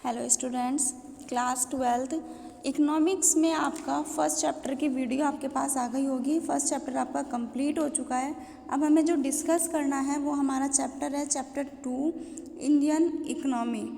Hello students, class 12 economics में आपका first chapter की वीडियो आपके पास आ गई होगी। फर्स्ट चैप्टर आपका कंप्लीट हो चुका है। अब हमें जो डिस्कस करना है वो हमारा चैप्टर है चैप्टर 2 इंडियन इकोनॉमी।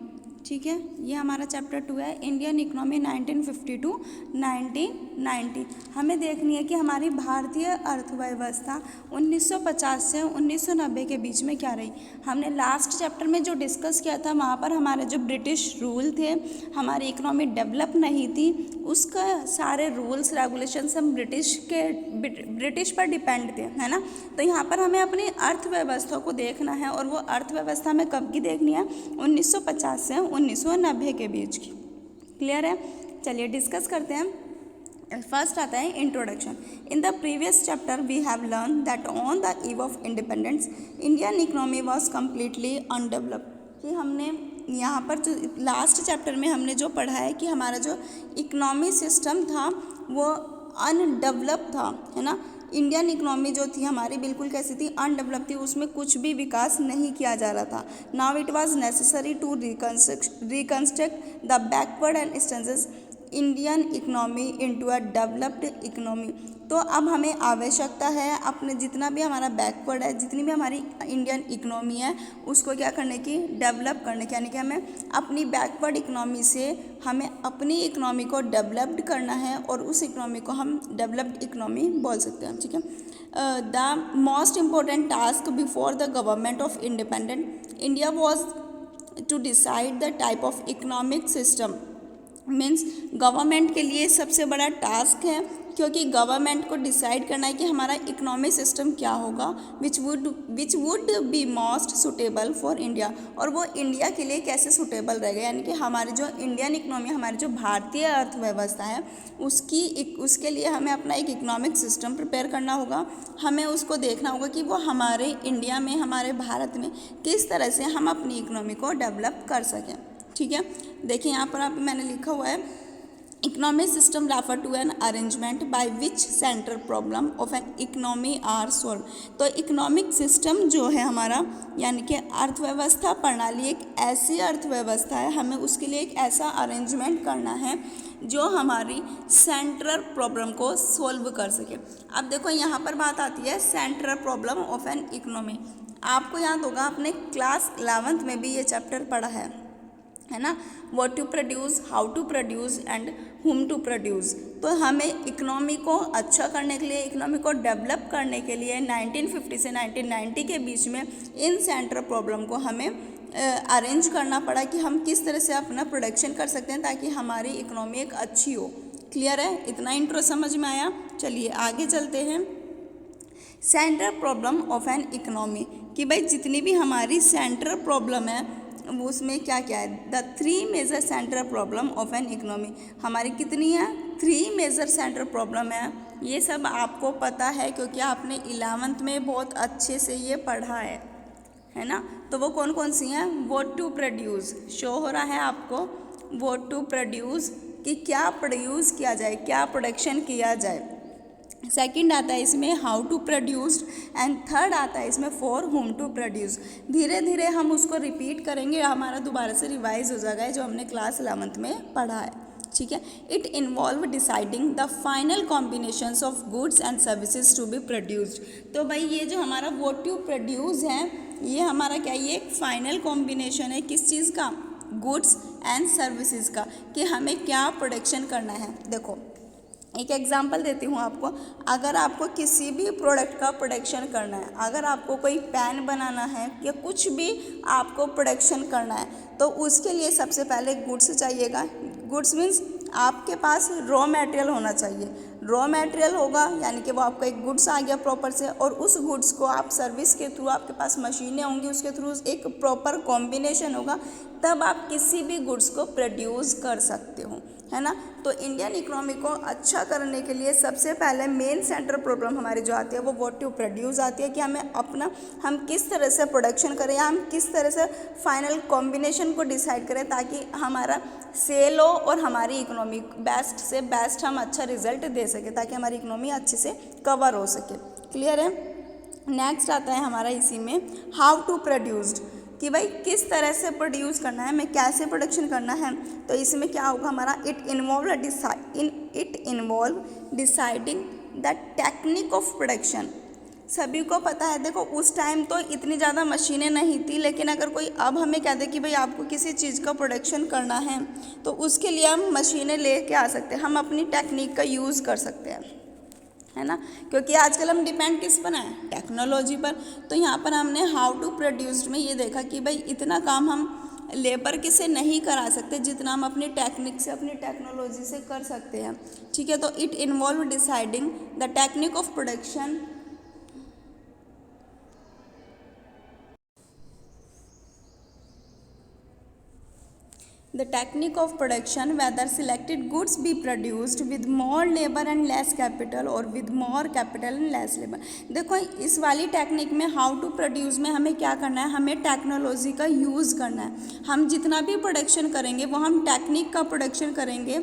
ठीक है, ये हमारा चैप्टर 2 है इंडियन इकोनॉमी 1950 टू 1990। हमें देखनी है कि हमारी भारतीय अर्थव्यवस्था 1950 से 1990 के बीच में क्या रही। हमने लास्ट चैप्टर में जो डिस्कस किया था वहाँ पर हमारे जो ब्रिटिश रूल थे, हमारी इकोनॉमी डेवलप नहीं थी, उसका सारे रूल्स रेगुलेशंस हम ब्रिटिश पर डिपेंड थे, है ना। तो यहाँ पर हमें अपनी अर्थव्यवस्था को देखना है और वो अर्थव्यवस्था में कब की देखनी है, 1950 से 1990 के बीच की। क्लियर है, चलिए डिस्कस करते हैं। फर्स्ट आता है introduction. In the previous chapter we have learn that on the eve of independence Indian economy was completely undeveloped. कि हमने यहाँ पर जो लास्ट चैप्टर में हमने जो पढ़ा है कि हमारा जो इकोनॉमी सिस्टम था वो अनडेवलप था, है ना। इंडियन इकोनॉमी जो थी हमारी बिल्कुल कैसी थी, अनडेवलप थी, उसमें कुछ भी विकास नहीं किया जा रहा था। Now it was necessary to reconstruct the backward and stagnant Indian economy into a developed economy. तो अब हमें आवश्यकता है अपने जितना भी हमारा बैकवर्ड है, जितनी भी हमारी इंडियन इकोनॉमी है, उसको क्या करने की, डेवलप करने की। यानी कि हमें अपनी बैकवर्ड इकोनॉमी से हमें अपनी इकोनॉमी को डेवलप्ड करना है और उस इकोनॉमी को हम डेवलप्ड इकोनॉमी बोल सकते हैं। ठीक है, the most important task before the government of independent India was to decide the type of economic system. Means government के लिए सबसे बड़ा टास्क है, क्योंकि गवर्नमेंट को डिसाइड करना है कि हमारा इकोनॉमिक सिस्टम क्या होगा which would be most suitable for India, और वो इंडिया के लिए कैसे सुटेबल रहेगा। यानी कि हमारी जो इंडियन इकोनॉमी, हमारी जो भारतीय अर्थव्यवस्था है, उसके लिए हमें अपना एक इकोनॉमिक सिस्टम प्रिपेयर करना होगा। हमें उसको देखना होगा कि वो हमारे इंडिया में, हमारे भारत में किस तरह से हम अपनी इकोनॉमी को डेवलप कर सकें। ठीक है, देखिए यहाँ पर मैंने लिखा हुआ है economic system refer to an arrangement by which central problem of an economy are solve. तो इकोनॉमिक सिस्टम जो है हमारा, यानी कि अर्थव्यवस्था प्रणाली एक ऐसी अर्थव्यवस्था है, हमें उसके लिए एक ऐसा अरेंजमेंट करना है जो हमारी सेंट्रल प्रॉब्लम को सॉल्व कर सके। अब देखो यहाँ पर बात आती है central problem of an economy. आपको याद होगा आपने क्लास 11th में भी ये चैप्टर पढ़ा है ना, what to produce, how to produce and whom to produce. तो हमें इकोनॉमी को अच्छा करने के लिए, इकोनॉमी को डेवलप करने के लिए 1950 से 1990 के बीच में इन सेंट्रल प्रॉब्लम को हमें अरेंज करना पड़ा कि हम किस तरह से अपना प्रोडक्शन कर सकते हैं ताकि हमारी इकोनॉमी एक अच्छी हो। क्लियर है, इतना इंट्रो समझ में आया। चलिए आगे चलते हैं। Central problem of an economy, कि भाई जितनी भी हमारी सेंट्रल प्रॉब्लम है उसमें क्या क्या है। The 3 major central problem of an economy, हमारी कितनी है, 3 मेजर सेंट्रल प्रॉब्लम है। ये सब आपको पता है क्योंकि आपने 11th में बहुत अच्छे से ये पढ़ा है ना। तो वो कौन कौन सी हैं, व्हाट टू प्रोड्यूस, शो हो रहा है आपको, व्हाट टू प्रोड्यूस कि क्या प्रोड्यूस किया जाए, क्या प्रोडक्शन किया जाए। सेकंड आता है इसमें how to produce and third आता है इसमें फॉर हुम टू प्रोड्यूस। धीरे धीरे हम उसको रिपीट करेंगे, हमारा दोबारा से रिवाइज हो जाएगा जो हमने क्लास 11th में पढ़ा है। ठीक है, it involve deciding the final combinations of goods and services to be produced. तो भाई ये जो हमारा व्हाट टू प्रोड्यूस है, ये हमारा क्या, ये एक फाइनल कॉम्बिनेशन है किस चीज़ का, गुड्स एंड सर्विसेज का, कि हमें क्या प्रोडक्शन करना है। देखो एक एग्जांपल देती हूँ आपको। अगर आपको किसी भी प्रोडक्ट का प्रोडक्शन करना है, अगर आपको कोई पेन बनाना है या कुछ भी आपको प्रोडक्शन करना है, तो उसके लिए सबसे पहले गुड्स चाहिएगा। गुड्स मीन्स आपके पास रॉ मटेरियल होना चाहिए। रॉ मटेरियल होगा यानी कि वो आपका एक गुड्स आ गया प्रॉपर से, और उस गुड्स को आप सर्विस के थ्रू, आपके पास मशीनें होंगी, उसके थ्रू एक प्रॉपर कॉम्बिनेशन होगा, तब आप किसी भी गुड्स को प्रोड्यूस कर सकते हो, है ना। तो इंडियन इकोनॉमी को अच्छा करने के लिए सबसे पहले मेन सेंट्रल प्रॉब्लम हमारी जो आती है वो व्हाट टू प्रोड्यूस आती है, कि हम किस तरह से प्रोडक्शन करें, या हम किस तरह से फाइनल कॉम्बिनेशन को डिसाइड करें ताकि हमारा सेल हो और हमारी इकोनॉमी बेस्ट से बेस्ट हम अच्छा रिजल्ट दे सके, ताकि हमारी इकोनॉमी अच्छे से कवर हो सके। क्लियर है। नेक्स्ट आता है हमारा इसी में हाउ टू प्रोड्यूस्ड, कि भाई किस तरह से प्रोड्यूस करना है, हमें कैसे प्रोडक्शन करना है। तो इसमें क्या होगा हमारा, it involve deciding the technique of production. सभी को पता है, देखो उस टाइम तो इतनी ज़्यादा मशीनें नहीं थी, लेकिन अगर कोई अब हमें कह दे कि भाई आपको किसी चीज़ का प्रोडक्शन करना है तो उसके लिए हम मशीनें लेके आ सकते हैं, हम अपनी टेक्निक का यूज़ कर सकते हैं, है ना, क्योंकि आजकल हम डिपेंड किस पर हैं, टेक्नोलॉजी पर। तो यहाँ पर हमने हाउ टू प्रोड्यूस्ड में ये देखा कि भाई इतना काम हम लेबर के से नहीं करा सकते जितना हम अपनी टेक्निक से, अपनी टेक्नोलॉजी से कर सकते हैं। ठीक है, तो it involve deciding the technique of production, the technique of production, whether selected goods be produced with more labor and less capital or with more capital and less labor। देखो इस वाली टेक्निक में हाउ टू प्रोड्यूस में हमें क्या करना है, हमें टेक्नोलॉजी का यूज़ करना है। हम जितना भी प्रोडक्शन करेंगे वो हम टेक्निक का प्रोडक्शन करेंगे,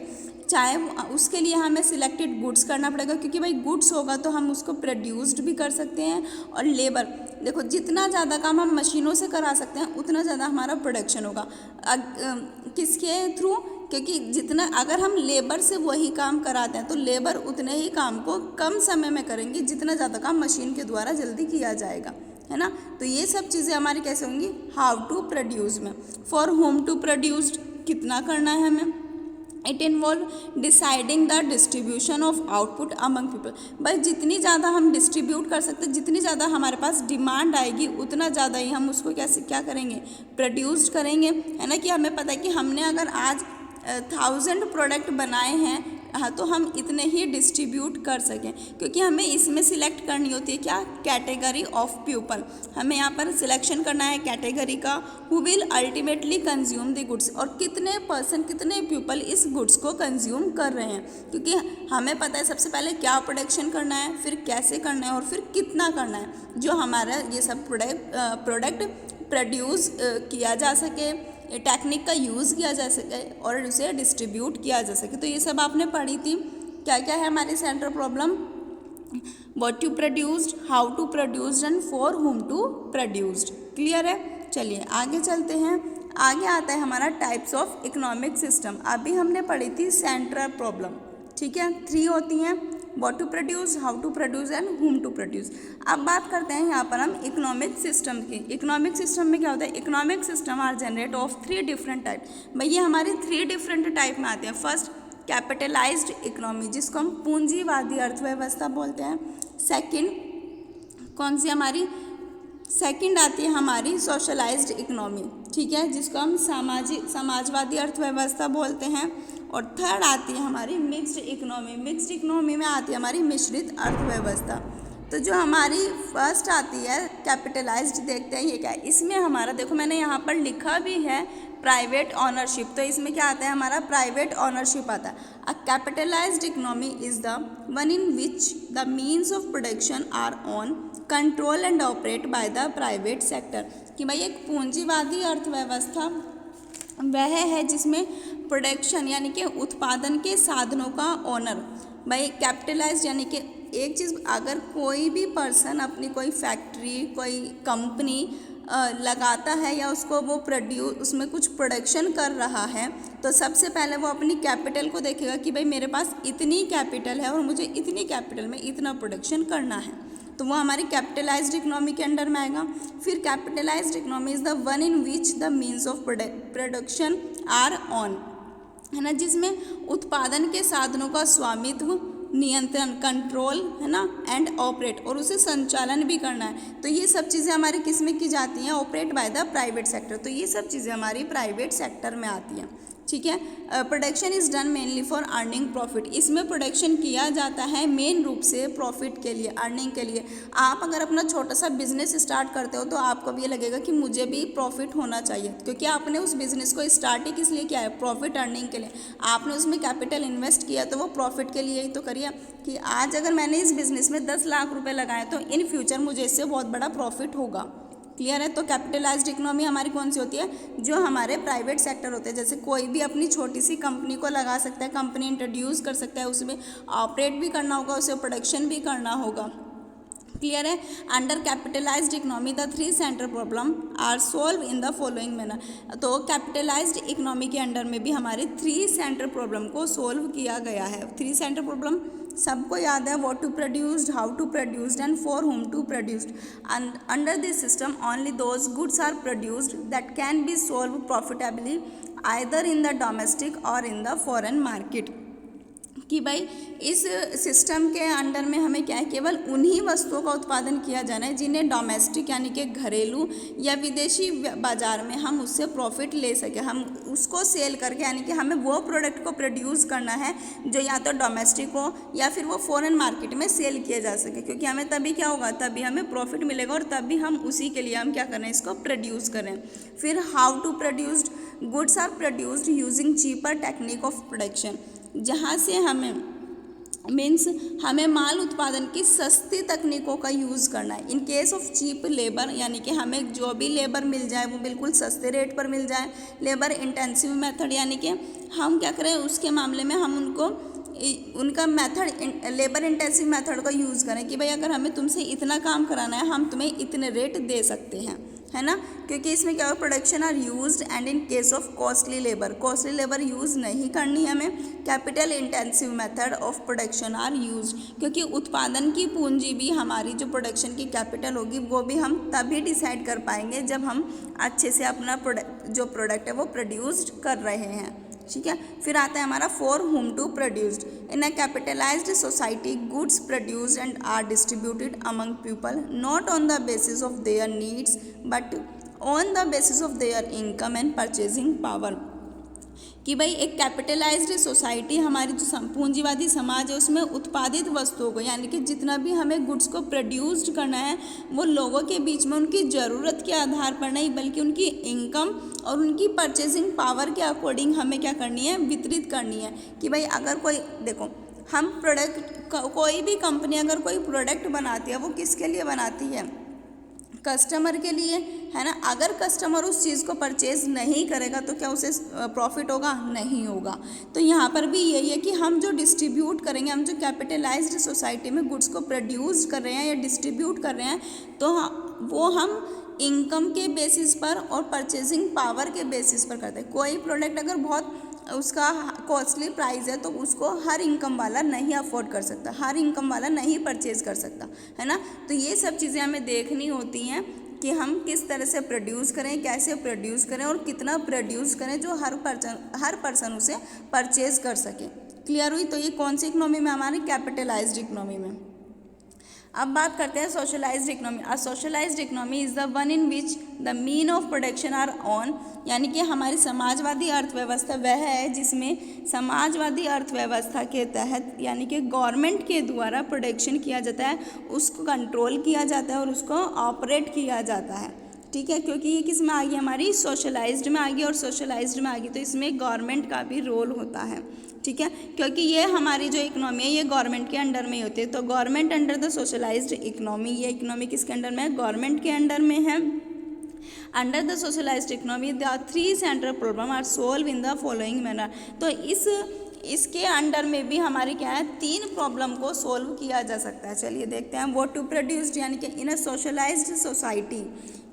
चाहे उसके लिए हमें सिलेक्टेड गुड्स करना पड़ेगा, क्योंकि भाई गुड्स होगा तो हम उसको प्रोड्यूस्ड भी कर सकते हैं। और लेबर, देखो जितना ज़्यादा काम हम मशीनों से करा सकते हैं उतना ज़्यादा हमारा प्रोडक्शन होगा। किसके थ्रू, क्योंकि जितना अगर हम लेबर से वही काम कराते हैं तो लेबर उतने ही काम को कम समय में करेंगे जितना ज़्यादा काम मशीन के द्वारा जल्दी किया जाएगा, है ना। तो ये सब चीज़ें हमारी कैसे होंगी, हाउ टू प्रोड्यूस में। फॉर होम टू प्रोड्यूस्ड, कितना करना है हमें, it involve deciding the distribution of output among people. भाई जितनी ज़्यादा हम डिस्ट्रीब्यूट कर सकते हैं, जितनी ज़्यादा हमारे पास डिमांड आएगी उतना ज़्यादा ही हम उसको क्या करेंगे, प्रोड्यूस करेंगे, है ना। कि हमें पता है कि हमने अगर आज 1000 प्रोडक्ट बनाए हैं, हाँ, तो हम इतने ही डिस्ट्रीब्यूट कर सकें, क्योंकि हमें इसमें सिलेक्ट करनी होती है क्या, कैटेगरी ऑफ पीपल। हमें यहाँ पर सिलेक्शन करना है कैटेगरी का, who will ultimately consume the goods, और कितने पर्सन, कितने पीपल इस गुड्स को कंज्यूम कर रहे हैं। क्योंकि हमें पता है सबसे पहले क्या प्रोडक्शन करना है, फिर कैसे करना है और फिर कितना करना है, जो हमारा ये सब प्रोडक्ट प्रोड्यूस किया जा सके, टेक्निक का यूज़ किया जा सके और उसे डिस्ट्रीब्यूट किया जा सके। तो ये सब आपने पढ़ी थी। क्या क्या है हमारी central problem, what to produced, how to produced and for whom to produced. Clear है, चलिए आगे चलते हैं। आगे आता है हमारा टाइप्स ऑफ इकोनॉमिक सिस्टम। अभी हमने पढ़ी थी सेंट्रल प्रॉब्लम, ठीक है, 3 होती हैं, what to produce, how to produce and whom to produce. अब बात करते हैं यहाँ पर हम इकोनॉमिक सिस्टम की। इकोनॉमिक सिस्टम में क्या होता है, economic system are generate of 3 different type. भाई ये हमारे 3 डिफरेंट टाइप में आते हैं। फर्स्ट कैपिटलाइज्ड इकोनॉमी, जिसको हम पूंजीवादी अर्थव्यवस्था बोलते हैं। सेकंड कौन सी हमारी, सेकंड आती है हमारी सोशलाइज्ड इकोनॉमी, ठीक है, जिसको हम समाजवादी अर्थव्यवस्था बोलते हैं। और थर्ड आती है हमारी मिक्स्ड इकोनॉमी। मिक्स्ड इकोनॉमी में आती है हमारी मिश्रित अर्थव्यवस्था। तो जो हमारी फर्स्ट आती है कैपिटलाइज्ड, देखते हैं ये क्या है। इसमें हमारा देखो मैंने यहाँ पर लिखा भी है प्राइवेट ऑनरशिप, तो इसमें क्या आता है हमारा प्राइवेट ऑनरशिप आता है। A capitalized economy is the one in which the means of production are own control and operate by the private sector. कि भाई एक पूंजीवादी अर्थव्यवस्था वह है जिसमें प्रोडक्शन यानी कि उत्पादन के साधनों का ऑनर, भाई कैपिटलाइज्ड यानी कि एक चीज़, अगर कोई भी पर्सन अपनी कोई फैक्ट्री, कोई कंपनी लगाता है या उसको वो उसमें कुछ प्रोडक्शन कर रहा है, तो सबसे पहले वो अपनी कैपिटल को देखेगा कि भाई मेरे पास इतनी कैपिटल है और मुझे इतनी कैपिटल में इतना प्रोडक्शन करना है, तो वो हमारी कैपिटलाइज्ड इकोनॉमी के अंडर में आएगा। फिर capitalized economy is the one in which the means of production are own, है ना, जिसमें उत्पादन के साधनों का स्वामित्व, नियंत्रण, कंट्रोल, है ना, एंड ऑपरेट, और उसे संचालन भी करना है। तो ये सब चीज़ें हमारी किस में की जाती हैं, operate by the private sector. तो ये सब चीज़ें हमारी प्राइवेट सेक्टर में आती हैं, ठीक है। Production is done mainly for earning profit. इसमें प्रोडक्शन किया जाता है मेन रूप से प्रॉफिट के लिए, अर्निंग के लिए। आप अगर अपना छोटा सा बिजनेस स्टार्ट करते हो तो आपको भी ये लगेगा कि मुझे भी प्रॉफिट होना चाहिए, क्योंकि आपने उस बिज़नेस को स्टार्ट ही किस लिए किया है, प्रॉफिट अर्निंग के लिए। आपने उसमें कैपिटल इन्वेस्ट किया तो वो प्रॉफिट के लिए ही तो करिए। कि आज अगर मैंने इस बिज़नेस में 10 लाख रुपये लगाए तो इन फ्यूचर मुझे इससे बहुत बड़ा प्रॉफिट होगा। क्लियर है। तो कैपिटलाइज्ड इकोनॉमी हमारी कौन सी होती है, जो हमारे प्राइवेट सेक्टर होते हैं। जैसे कोई भी अपनी छोटी सी कंपनी को लगा सकता है, कंपनी इंट्रोड्यूस कर सकता है, उसमें ऑपरेट भी करना होगा, उसे प्रोडक्शन भी करना होगा। क्लियर है। Under capitalized economy the three central problem are solve in the following manner. तो कैपिटलाइज्ड इकोनॉमी के अंडर में भी हमारी थ्री सेंट्रल प्रॉब्लम को सोल्व किया गया है। थ्री सेंट्रल प्रॉब्लम सबको याद है, what to produced, how to produced and for whom to produced. Under this system only those goods are produced that can be solve profitably either in the domestic और in the foreign market. कि भाई इस system के under में हमें क्या है, केवल उन्हीं वस्तुओं का उत्पादन किया जाना है जिन्हें डोमेस्टिक यानी कि घरेलू या विदेशी बाजार में हम उससे प्रॉफिट ले सके, हम उसको सेल करके, यानी कि हमें वो प्रोडक्ट को प्रोड्यूस करना है जो या तो डोमेस्टिक हो या फिर वो फॉरेन मार्केट में सेल किया जा सके, क्योंकि हमें तभी क्या होगा, तभी हमें प्रॉफिट मिलेगा और तभी हम उसी के लिए हम क्या करें, इसको प्रोड्यूस करें। फिर how to produced, goods are produced using cheaper technique of production, जहाँ से हमें मीन्स हमें माल उत्पादन की सस्ती तकनीकों का यूज़ करना है। In case of cheap labour, यानी कि हमें जो भी लेबर मिल जाए वो बिल्कुल सस्ते रेट पर मिल जाए। लेबर इंटेंसिव मेथड, यानी कि हम क्या करें, उसके मामले में हम उनका मेथड लेबर इंटेंसिव मेथड का यूज़ करें कि भाई अगर हमें तुमसे इतना काम कराना है हम तुम्हें इतने रेट दे सकते हैं, है ना, क्योंकि इसमें क्या हो, production are used and in case of costly labour use नहीं करनी है हमें। Capital intensive method of production are used, क्योंकि उत्पादन की पूंजी भी हमारी जो प्रोडक्शन की कैपिटल होगी वो भी हम तभी डिसाइड कर पाएंगे जब हम अच्छे से अपना जो प्रोडक्ट है वो प्रोड्यूस्ड कर रहे हैं। ठीक है। फिर आता है हमारा for whom to produced. In a capitalized society goods produced and are distributed among people not on the basis of their needs but on the basis of their income and purchasing power. कि भाई एक capitalised society, हमारी जो पूंजीवादी समाज है, उसमें उत्पादित वस्तुओं को, यानी कि जितना भी हमें गुड्स को प्रोड्यूस्ड करना है वो लोगों के बीच में उनकी ज़रूरत के आधार पर नहीं बल्कि उनकी इनकम और उनकी परचेजिंग पावर के अकॉर्डिंग हमें क्या करनी है, वितरित करनी है। कि भाई अगर कोई, देखो हम कोई भी कंपनी अगर कोई प्रोडक्ट बनाती है वो किसके लिए बनाती है, कस्टमर के लिए, है ना। अगर कस्टमर उस चीज़ को परचेज नहीं करेगा तो क्या उसे प्रॉफिट होगा, नहीं होगा। तो यहाँ पर भी यही है कि हम जो डिस्ट्रीब्यूट करेंगे, हम जो कैपिटलाइज्ड सोसाइटी में गुड्स को प्रोड्यूस कर रहे हैं या डिस्ट्रीब्यूट कर रहे हैं, तो वो हम इनकम के बेसिस पर और परचेजिंग पावर के बेसिस पर करते हैं। कोई प्रोडक्ट अगर बहुत उसका कॉस्टली प्राइस है तो उसको हर इनकम वाला नहीं अफोर्ड कर सकता, हर इनकम वाला नहीं परचेज कर सकता, है ना। तो ये सब चीज़ें हमें देखनी होती हैं कि हम किस तरह से प्रोड्यूस करें, कैसे प्रोड्यूस करें और कितना प्रोड्यूस करें जो हर पर्सन उसे परचेज कर सके। क्लियर हुई। तो ये कौन सी इकोनॉमी में, हमारी कैपिटलाइज्ड इकोनॉमी में। अब बात करते हैं socialized economy. A socialized economy is the one in which the mean of production are own, यानी कि हमारी समाजवादी अर्थव्यवस्था वह है जिसमें समाजवादी अर्थव्यवस्था के तहत, यानी कि गवर्नमेंट के द्वारा प्रोडक्शन किया जाता है, उसको कंट्रोल किया जाता है और उसको ऑपरेट किया जाता है। ठीक है, क्योंकि ये किस में आ गई, हमारी सोशलाइज्ड में आ गई और सोशलाइज्ड में आ गई, तो इसमें गवर्नमेंट का भी रोल होता है। ठीक है, क्योंकि ये हमारी जो इकोनॉमी है ये गवर्नमेंट के अंडर में ही होती है। तो government under the socialized economy, ये इकोनॉमी किसके अंडर में है, गवर्नमेंट के अंडर में है। Under the socialized economy the three central problem are solve in the following manner. तो इसके अंडर में भी हमारी क्या है, तीन प्रॉब्लम को सोल्व किया जा सकता है। चलिए देखते हैं। व्हाट टू प्रोड्यूस्ड, यानी कि इन अ सोशलाइज्ड सोसाइटी,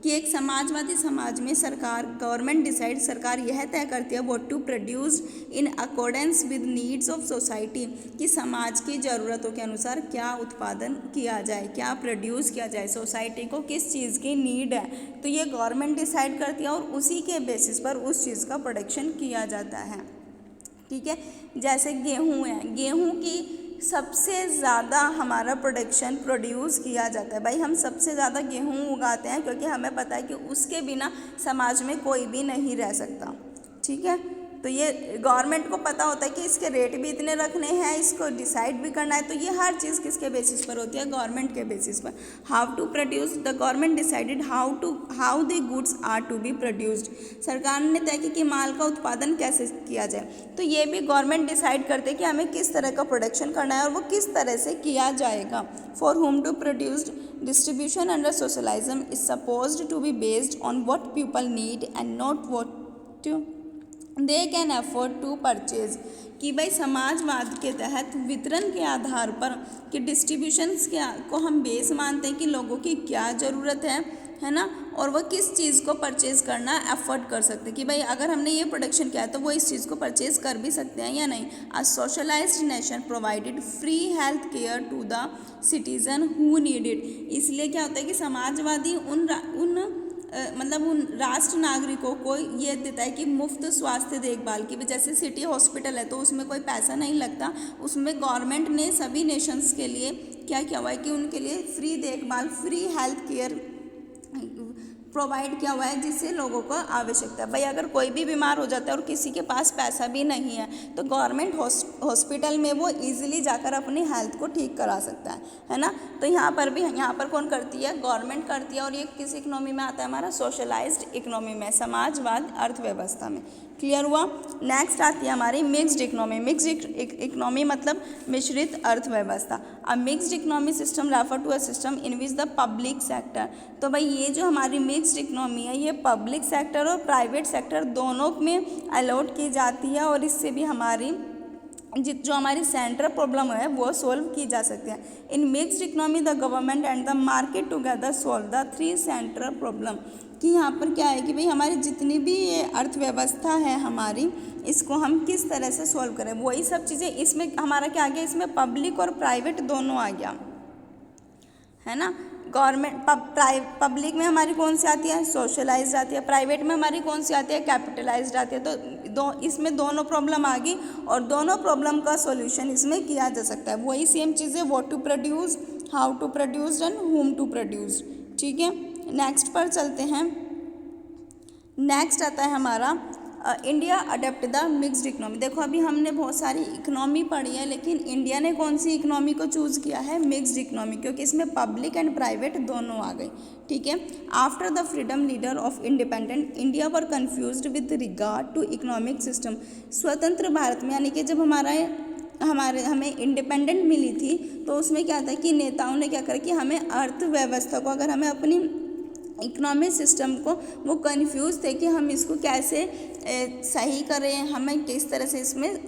कि एक समाजवादी समाज में गवर्नमेंट डिसाइड, सरकार यह तय करती है what to produce in accordance with needs of society, कि समाज की ज़रूरतों के अनुसार क्या उत्पादन किया जाए, क्या प्रोड्यूस किया जाए, सोसाइटी को किस चीज़ की नीड है, तो ये गवर्नमेंट डिसाइड करती है और उसी के बेसिस पर उस चीज़ का प्रोडक्शन किया जाता है। ठीक है, जैसे गेहूँ है, गेहूँ की सबसे ज़्यादा हमारा प्रोड्यूस किया जाता है। भाई हम सबसे ज़्यादा गेहूँ उगाते हैं क्योंकि हमें पता है कि उसके बिना समाज में कोई भी नहीं रह सकता। ठीक है, तो ये गवर्नमेंट को पता होता है कि इसके रेट भी इतने रखने हैं, इसको डिसाइड भी करना है, तो ये हर चीज़ किसके बेसिस पर होती है, गवर्नमेंट के बेसिस पर। How to produce, the government decided how the goods are to be produced, सरकार ने तय किया कि माल का उत्पादन कैसे किया जाए। तो ये भी गवर्नमेंट डिसाइड करते कि हमें किस तरह का प्रोडक्शन करना है और वो किस तरह से किया जाएगा। For whom to produced, distribution under socialism is supposed to be based on what people need and not they can afford to purchase, कि भाई समाजवाद के तहत वितरण के आधार पर कि डिस्ट्रीब्यूशंस को हम बेस मानते हैं कि लोगों की क्या ज़रूरत है ना, और वह किस चीज़ को परचेज़ करना अफोर्ड कर सकते हैं, कि भाई अगर हमने ये प्रोडक्शन किया है तो वो इस चीज़ को परचेज़ कर भी सकते हैं या नहीं। A socialized nation provided free health care to the citizen who need it. इसलिए क्या होता है कि समाजवादी मतलब उन राष्ट्र नागरिकों को ये देता है कि मुफ्त स्वास्थ्य देखभाल की, जैसे सिटी हॉस्पिटल है तो उसमें कोई पैसा नहीं लगता, उसमें गवर्नमेंट ने सभी नेशंस के लिए क्या किया हुआ है कि उनके लिए फ्री देखभाल, फ्री हेल्थ केयर प्रोवाइड किया हुआ है जिससे लोगों को आवश्यकता है। भाई अगर कोई भी बीमार हो जाता है और किसी के पास पैसा भी नहीं है तो गवर्नमेंट हॉस्पिटल में वो इजीली जाकर अपनी हेल्थ को ठीक करा सकता है ना। तो यहाँ पर कौन करती है, गवर्नमेंट करती है। और ये किस इकोनॉमी में आता है, हमारा सोशलाइज्ड इकोनॉमी में, समाजवाद अर्थव्यवस्था में। क्लियर हुआ। नेक्स्ट आती है हमारी मिक्स्ड इकोनॉमी। मिक्स्ड इकोनॉमी मतलब मिश्रित अर्थव्यवस्था। A mixed economy system refer to a system in which the public sector. तो भाई ये जो हमारी मिक्स्ड इकोनॉमी है ये पब्लिक सेक्टर और प्राइवेट सेक्टर दोनों में अलॉट की जाती है, और इससे भी हमारी जो हमारी सेंट्रल प्रॉब्लम है वो सोल्व की जा सकती है। In mixed economy the government and the market together solve the 3 central problem. कि यहाँ पर क्या है कि भाई हमारी जितनी भी ये अर्थव्यवस्था है हमारी, इसको हम किस तरह से सोल्व करें, वही सब चीज़ें इसमें हमारा क्या आ गया, इसमें पब्लिक और प्राइवेट दोनों आ गया है ना। गवर्नमेंट पब्लिक में हमारी कौन सी आती है, सोशलाइज्ड आती है, प्राइवेट में हमारी कौन सी आती है, कैपिटलाइज्ड आती है। तो इसमें दोनों प्रॉब्लम आ गई और दोनों प्रॉब्लम का सॉल्यूशन इसमें किया जा सकता है। वही सेम चीज़ें, what to produce, how to produce and whom to produce. ठीक है, नेक्स्ट पर चलते हैं। नेक्स्ट आता है हमारा India adapt the mixed economy. देखो अभी हमने बहुत सारी इकोनॉमी पढ़ी है, लेकिन इंडिया ने कौन सी इकोनॉमी को चूज़ किया है, मिक्स्ड इकोनॉमी, क्योंकि इसमें पब्लिक एंड प्राइवेट दोनों आ गए। ठीक है। After the freedom leader of independent India were confused with regard to economic system. स्वतंत्र भारत में यानी कि जब हमें इंडिपेंडेंट मिली थी तो उसमें क्या था कि नेताओं ने क्या करा कि हमें अर्थव्यवस्था को, अगर हमें अपनी इकोनॉमिक सिस्टम को वो कंफ्यूज थे कि हम इसको कैसे सही करें, हमें किस तरह से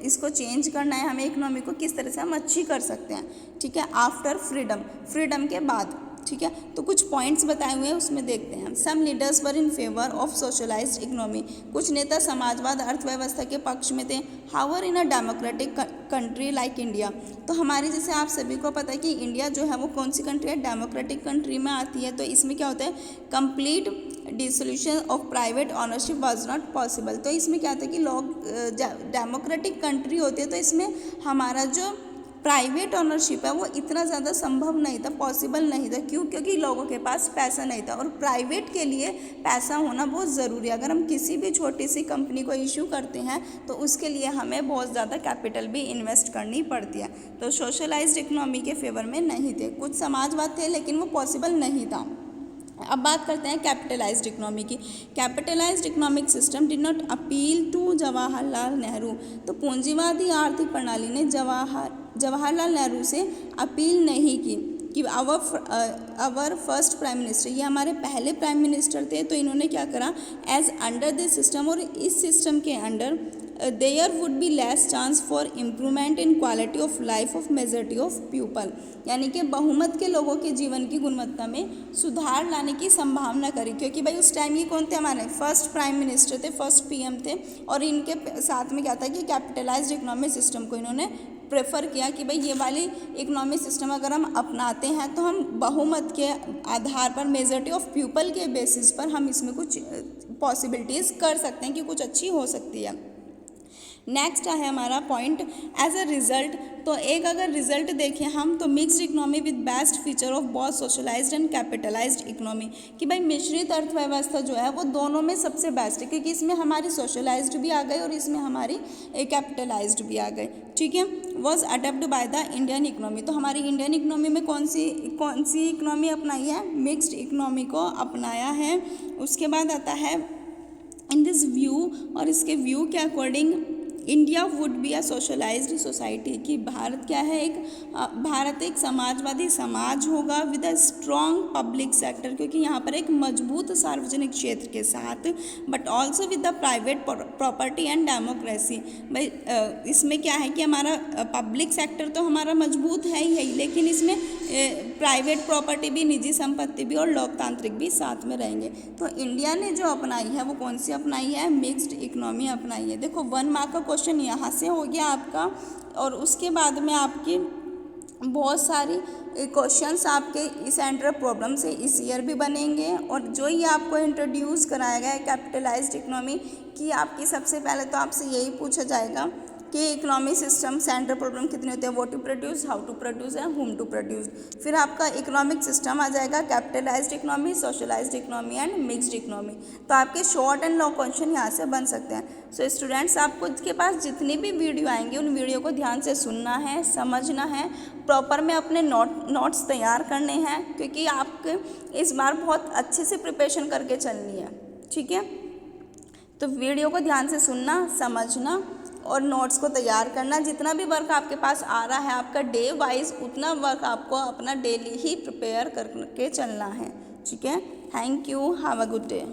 इसको चेंज करना है, हमें इकोनॉमी को किस तरह से हम अच्छी कर सकते हैं। ठीक है, आफ्टर फ्रीडम के बाद। ठीक है, तो कुछ पॉइंट्स बताए हुए हैं उसमें देखते हैं हम। Some leaders were in favour of socialized economy. कुछ नेता समाजवाद अर्थव्यवस्था के पक्ष में थे। However in a democratic country like India. तो हमारी जैसे आप सभी को पता है कि इंडिया जो है वो कौन सी कंट्री है, डेमोक्रेटिक कंट्री में आती है। तो इसमें क्या होता है, complete dissolution of private ownership was not possible. तो इसमें क्या होता है कि लोग डेमोक्रेटिक कंट्री होती है तो इसमें हमारा जो प्राइवेट ऑनरशिप है वो इतना ज़्यादा संभव नहीं था, पॉसिबल नहीं था। क्यों? क्योंकि लोगों के पास पैसा नहीं था, और प्राइवेट के लिए पैसा होना बहुत ज़रूरी है। अगर हम किसी भी छोटी सी कंपनी को इशू करते हैं तो उसके लिए हमें बहुत ज़्यादा कैपिटल भी इन्वेस्ट करनी पड़ती है। तो सोशलाइज्ड इकोनॉमी के फेवर में नहीं थे, कुछ समाजवाद थे लेकिन वो पॉसिबल नहीं था। अब बात करते हैं कैपिटलाइज्ड इकोनॉमी की। Capitalized economic system did not appeal to Jawaharlal Nehru. तो पूंजीवादी आर्थिक प्रणाली ने जवाहरलाल नेहरू से अपील नहीं की कि आवर फर्स्ट प्राइम मिनिस्टर, ये हमारे पहले प्राइम मिनिस्टर थे, तो इन्होंने क्या करा, एज अंडर दिस सिस्टम, और इस सिस्टम के under their would be less chance for improvement in quality of life of majority of people. यानी कि बहुमत के लोगों के जीवन की गुणवत्ता में सुधार लाने की संभावना करी, क्योंकि भाई उस टाइम ये कौन थे, हमारे फर्स्ट प्राइम मिनिस्टर थे, फर्स्ट पीएम थे, और इनके साथ में क्या था कि कैपिटलाइज्ड इकोनॉमिक सिस्टम को इन्होंने प्रेफर किया कि भाई ये वाली इकोनॉमिक सिस्टम अगर हम अपनाते हैं तो हम बहुमत के आधार पर, मेजॉरिटी ऑफ पीपल के बेसिस पर हम इसमें कुछ पॉसिबिलिटीज़ कर सकते हैं कि कुछ अच्छी हो सकती है। नेक्स्ट है हमारा पॉइंट एज अ रिजल्ट। तो एक अगर रिजल्ट देखें हम तो mixed economy with best feature of both socialised and capitalised economy, कि भाई मिश्रित अर्थव्यवस्था जो है वो दोनों में सबसे बेस्ट है, क्योंकि इसमें हमारी सोशलाइज्ड भी आ गई और इसमें हमारी कैपिटलाइज्ड भी आ गई। ठीक है, was adapt by the Indian economy. तो हमारी इंडियन इकोनॉमी में कौन सी इकोनॉमी अपनाई है, मिक्स्ड इकोनॉमी को अपनाया है। उसके बाद आता है इन दिस व्यू, और इसके व्यू के according India would be a socialised society, कि भारत क्या है, भारत एक समाजवादी समाज होगा with a strong public sector, क्योंकि यहाँ पर एक मजबूत सार्वजनिक क्षेत्र के साथ, but also with the private property and democracy. भाई इसमें क्या है कि हमारा पब्लिक सेक्टर तो हमारा मजबूत है ही, लेकिन इसमें प्राइवेट प्रॉपर्टी भी, निजी संपत्ति भी और लोकतांत्रिक भी साथ में रहेंगे। तो इंडिया ने जो अपनाई है वो कौन सी अपनाई है, मिक्स्ड इकोनॉमी अपनाई है। देखो 1 मार्क का क्वेश्चन यहाँ से हो गया आपका, और उसके बाद में आपकी बहुत सारी क्वेश्चंस आपके इस एंटर प्रॉब्लम से इस ईयर भी बनेंगे। और जो ये आपको इंट्रोड्यूस कराया गया है कैपिटलाइज्ड इकोनॉमी की, आपकी सबसे पहले तो आपसे यही पूछा जाएगा कि इकोनॉमिक सिस्टम सेंट्रल प्रॉब्लम कितने होते हैं, what to produce, how to produce and whom to produce. फिर आपका इकोनॉमिक सिस्टम आ जाएगा capitalized economy, socialized economy and mixed economy. तो आपके शॉर्ट एंड लॉन्ग क्वेश्चन यहाँ से बन सकते हैं। सो स्टूडेंट्स, आपको इसके पास जितनी भी वीडियो आएंगे उन वीडियो को ध्यान से सुनना है, समझना है, प्रॉपर में अपने नोट्स तैयार करने हैं, क्योंकि आपके इस बार बहुत अच्छे से प्रिपरेशन करके चलनी है, ठीक है। तो वीडियो को ध्यान से सुनना, समझना और नोट्स को तैयार करना। जितना भी वर्क आपके पास आ रहा है आपका डे वाइज, उतना वर्क आपको अपना डेली ही प्रिपेयर करके चलना है, ठीक है। Thank you, have a good day.